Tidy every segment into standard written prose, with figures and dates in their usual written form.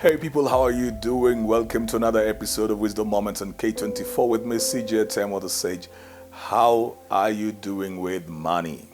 Hey people, how are you doing? Welcome to another episode of Wisdom Moments on K24 with me, CJ Atemo the Sage. How are you doing with money?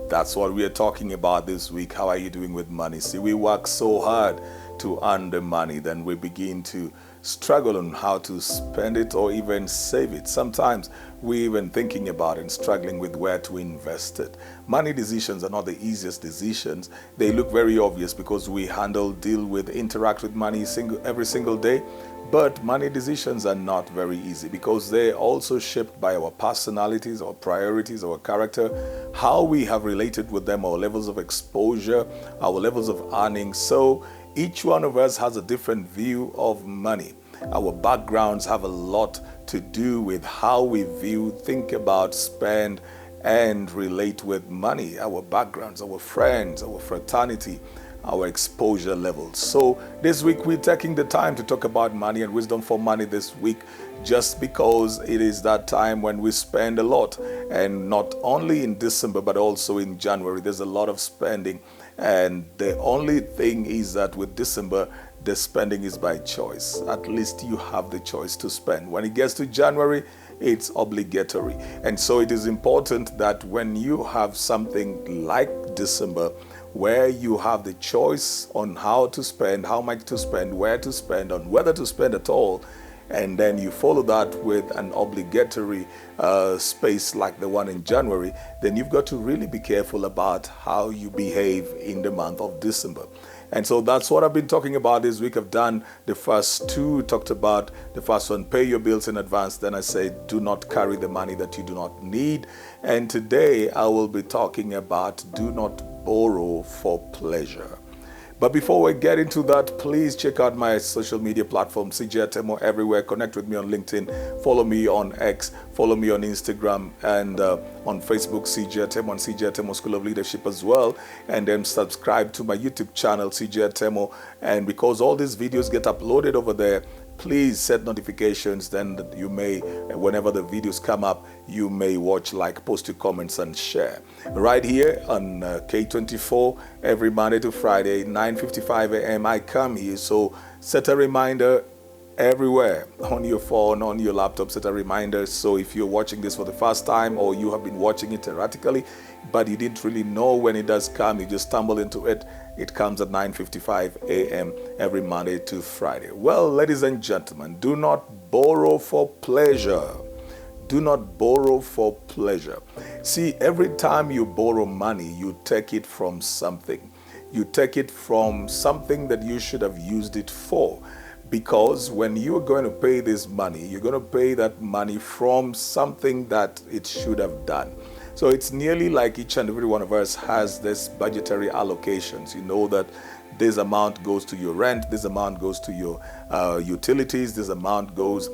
That's what we are talking about this week. How are you doing with money? See, we work so hard to earn the money, then we begin to struggle on how to spend it or even save it. Sometimes we even thinking about and struggling with where to invest it. Money decisions are not the easiest decisions. They look very obvious because we deal with, interact with money every single day. But money decisions are not very easy because they're also shaped by our personalities, our priorities, our character, how we have related with them, our levels of exposure, our levels of earning. So each one of us has a different view of money. Our backgrounds have a lot to do with how we view, think about, spend, and relate with money. Our backgrounds, our friends, our fraternity, our exposure levels. So this week we're taking the time to talk about money and wisdom for money this week, just because it is that time when we spend a lot, and not only in December but also in January. There's a lot of spending, and the only thing is that with December the spending is by choice. At least you have the choice to spend. When it gets to January, it's obligatory. And so it is important that when you have something like December, where you have the choice on how to spend, how much to spend, where to spend, on whether to spend at all, and then you follow that with an obligatory space like the one in January, then you've got to really be careful about how you behave in the month of December. And so that's what I've been talking about this week. I've done the first two, talked about the first one, pay your bills in advance. Then I said, do not carry the money that you do not need. And today I will be talking about do not borrow for pleasure. But before we get into that, please check out my social media platform, CJ Atemo, everywhere. Connect with me on LinkedIn. Follow me on X. Follow me on Instagram and on Facebook, CJ Atemo, and CJ Atemo School of Leadership as well. And then subscribe to my YouTube channel, CJ Atemo. And because all these videos get uploaded over there, please set notifications. Then you may, whenever the videos come up, you may watch, like, post your comments and share. Right here on K24, every Monday to Friday, 9:55 a.m. I come here. So set a reminder everywhere, on your phone, on your laptop, set a reminder. So if you're watching this for the first time, or you have been watching it erratically, but you didn't really know when it does come, you just stumble into it. It comes at 9:55 a.m. every Monday to Friday. Well, ladies and gentlemen, do not borrow for pleasure. Do not borrow for pleasure. See, every time you borrow money, you take it from something. You take it from something that you should have used it for. Because when you're going to pay this money, you're going to pay that money from something that it should have done. So it's nearly like each and every one of us has this budgetary allocations. You know that this amount goes to your rent, this amount goes to your utilities, this amount goes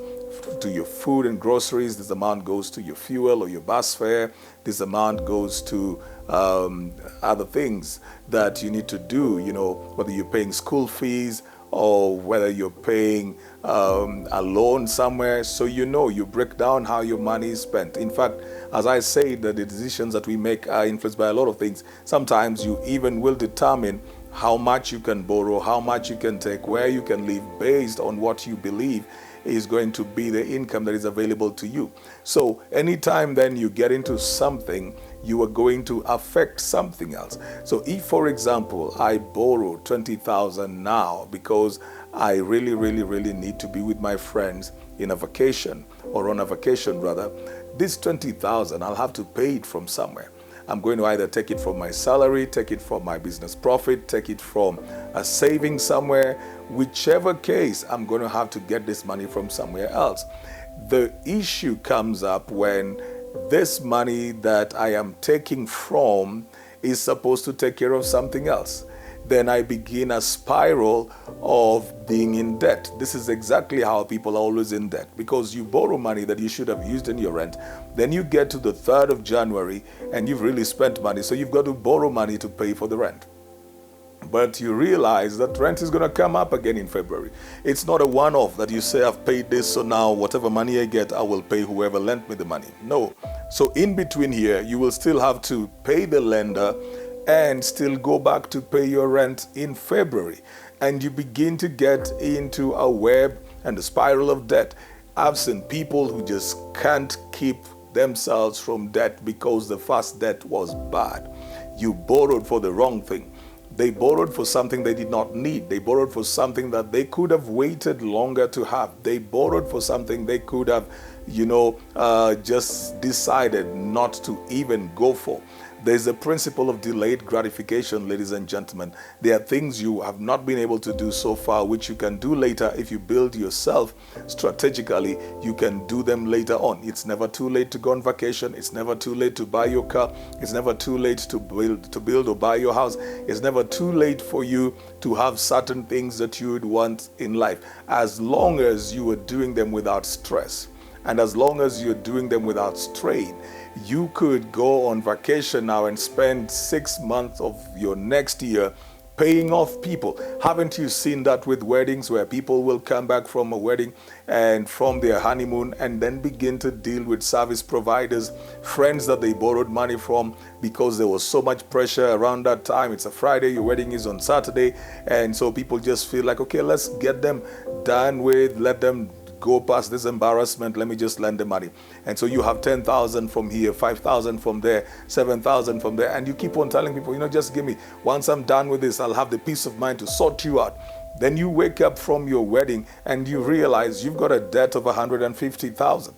to your food and groceries, this amount goes to your fuel or your bus fare, this amount goes to other things that you need to do, whether you're paying school fees or whether you're paying a loan somewhere. So you break down how your money is spent. In fact, as I say, that the decisions that we make are influenced by a lot of things. Sometimes you even will determine how much you can borrow, how much you can take, where you can live, based on what you believe is going to be the income that is available to you. So anytime then you get into something, you are going to affect something else. So if, for example, I borrow 20,000 now because I really, really, really need to be with my friends in a vacation, or on a vacation rather, this 20,000, I'll have to pay it from somewhere. I'm going to either take it from my salary, take it from my business profit, take it from a saving somewhere. Whichever case, I'm going to have to get this money from somewhere else. The issue comes up when this money that I am taking from is supposed to take care of something else. Then I begin a spiral of being in debt. This is exactly how people are always in debt, because you borrow money that you should have used in your rent. Then you get to the 3rd of January and you've really spent money. So you've got to borrow money to pay for the rent. But you realize that rent is going to come up again in February. It's not a one-off that you say, I've paid this, so now whatever money I get, I will pay whoever lent me the money. No. So in between here, you will still have to pay the lender and still go back to pay your rent in February. and you begin to get into a web and a spiral of debt. I've seen people who just can't keep themselves from debt because the first debt was bad. You borrowed for the wrong thing. They borrowed for something they did not need. They borrowed for something that they could have waited longer to have. They borrowed for something they could have, just decided not to even go for. There's a principle of delayed gratification, ladies and gentlemen. There are things you have not been able to do so far, which you can do later. If you build yourself strategically, you can do them later on. It's never too late to go on vacation. It's never too late to buy your car. It's never too late to build or buy your house. It's never too late for you to have certain things that you would want in life, as long as you are doing them without stress. And as long as you're doing them without strain. You could go on vacation now and spend 6 months of your next year paying off people. Haven't you seen that with weddings, where people will come back from a wedding and from their honeymoon and then begin to deal with service providers, friends that they borrowed money from because there was so much pressure around that time. It's a Friday, your wedding is on Saturday, and so people just feel like, okay, let's get them done with, let them go past this embarrassment, let me just lend the money. And so you have 10,000 from here, 5,000 from there, 7,000 from there, and you keep on telling people, just give me, once I'm done with this, I'll have the peace of mind to sort you out. Then you wake up from your wedding and you realize you've got a debt of 150,000.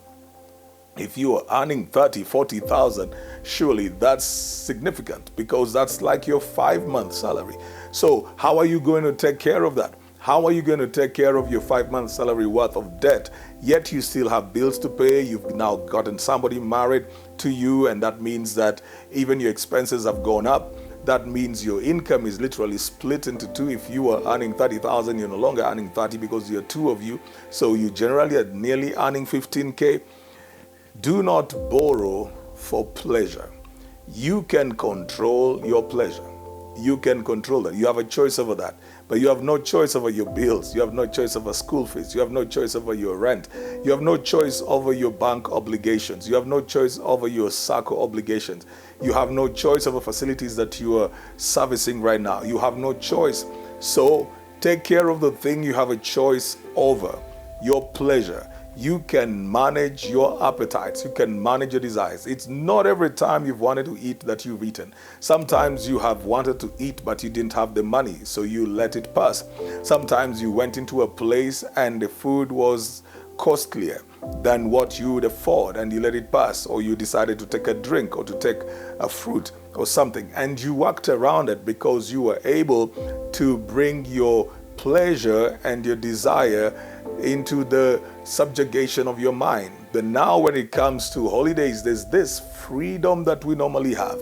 If you are earning 30, 40,000, surely that's significant, because that's like your 5-month salary. So how are you going to take care of that? How are you going to take care of your 5-month salary worth of debt, yet you still have bills to pay? You've now gotten somebody married to you, and that means that even your expenses have gone up. That means your income is literally split into two. If you are earning 30,000, you're no longer earning 30 because you're two of you. So you generally are nearly earning 15K. Do not borrow for pleasure. You can control your pleasure. You can control that. You have a choice over that. But you have no choice over your bills. You have no choice over school fees. You have no choice over your rent. You have no choice over your bank obligations. You have no choice over your SACCO obligations. You have no choice over facilities that you are servicing right now. You have no choice. So take care of the thing you have a choice over, your pleasure. You can manage your appetites. You can manage your desires. It's not every time you've wanted to eat that you've eaten. Sometimes you have wanted to eat, but you didn't have the money, so you let it pass. Sometimes you went into a place and the food was costlier than what you would afford, and you let it pass, or you decided to take a drink or to take a fruit or something, and you worked around it because you were able to bring your pleasure and your desire into the subjugation of your mind. But now when it comes to holidays, there's this freedom that we normally have,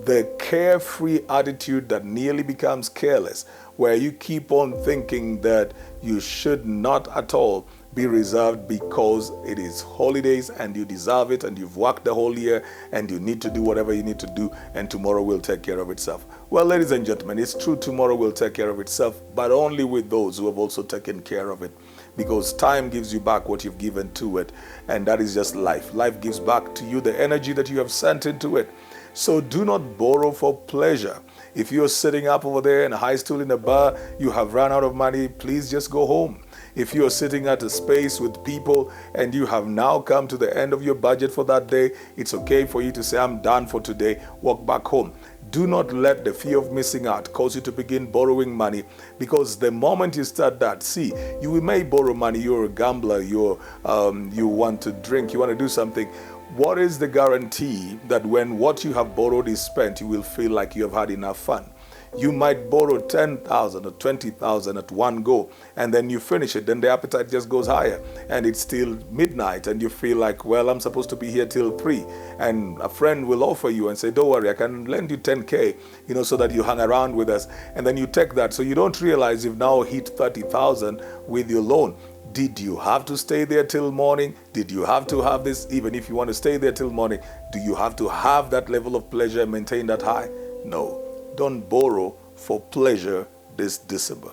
the carefree attitude that nearly becomes careless, where you keep on thinking that you should not at all be reserved because it is holidays and you deserve it and you've worked the whole year and you need to do whatever you need to do, and tomorrow will take care of itself. Well, ladies and gentlemen, it's true, tomorrow will take care of itself, but only with those who have also taken care of it. Because time gives you back what you've given to it, and that is just life. Life gives back to you the energy that you have sent into it. So do not borrow for pleasure. If you're sitting up over there in a high stool in a bar, you have run out of money, please just go home. If you're sitting at a space with people and you have now come to the end of your budget for that day, it's okay for you to say, I'm done for today, walk back home. Do not let the fear of missing out cause you to begin borrowing money, because the moment you start that, see, you may borrow money, you're a gambler, you want to drink, you want to do something. What is the guarantee that when what you have borrowed is spent, you will feel like you have had enough fun? You might borrow 10,000 or 20,000 at one go, and then you finish it. Then the appetite just goes higher, and it's still midnight, and you feel like, well, I'm supposed to be here till 3. And a friend will offer you and say, don't worry, I can lend you 10K, so that you hang around with us. And then you take that. So you don't realize you've now hit 30,000 with your loan. Did you have to stay there till morning? Did you have to have this? Even if you want to stay there till morning, do you have to have that level of pleasure and maintain that high? No. Don't borrow for pleasure this December.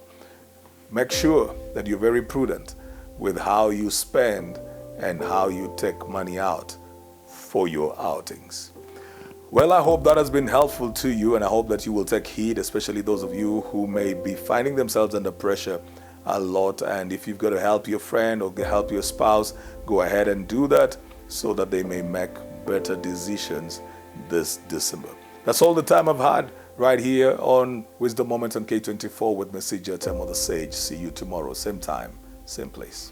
Make sure that you're very prudent with how you spend and how you take money out for your outings. Well, I hope that has been helpful to you, and I hope that you will take heed, especially those of you who may be finding themselves under pressure a lot. And if you've got to help your friend or help your spouse, go ahead and do that so that they may make better decisions this December. That's all the time I've had right here on Wisdom Moments on K24 with Message Atemo the Sage. See you tomorrow, same time, same place.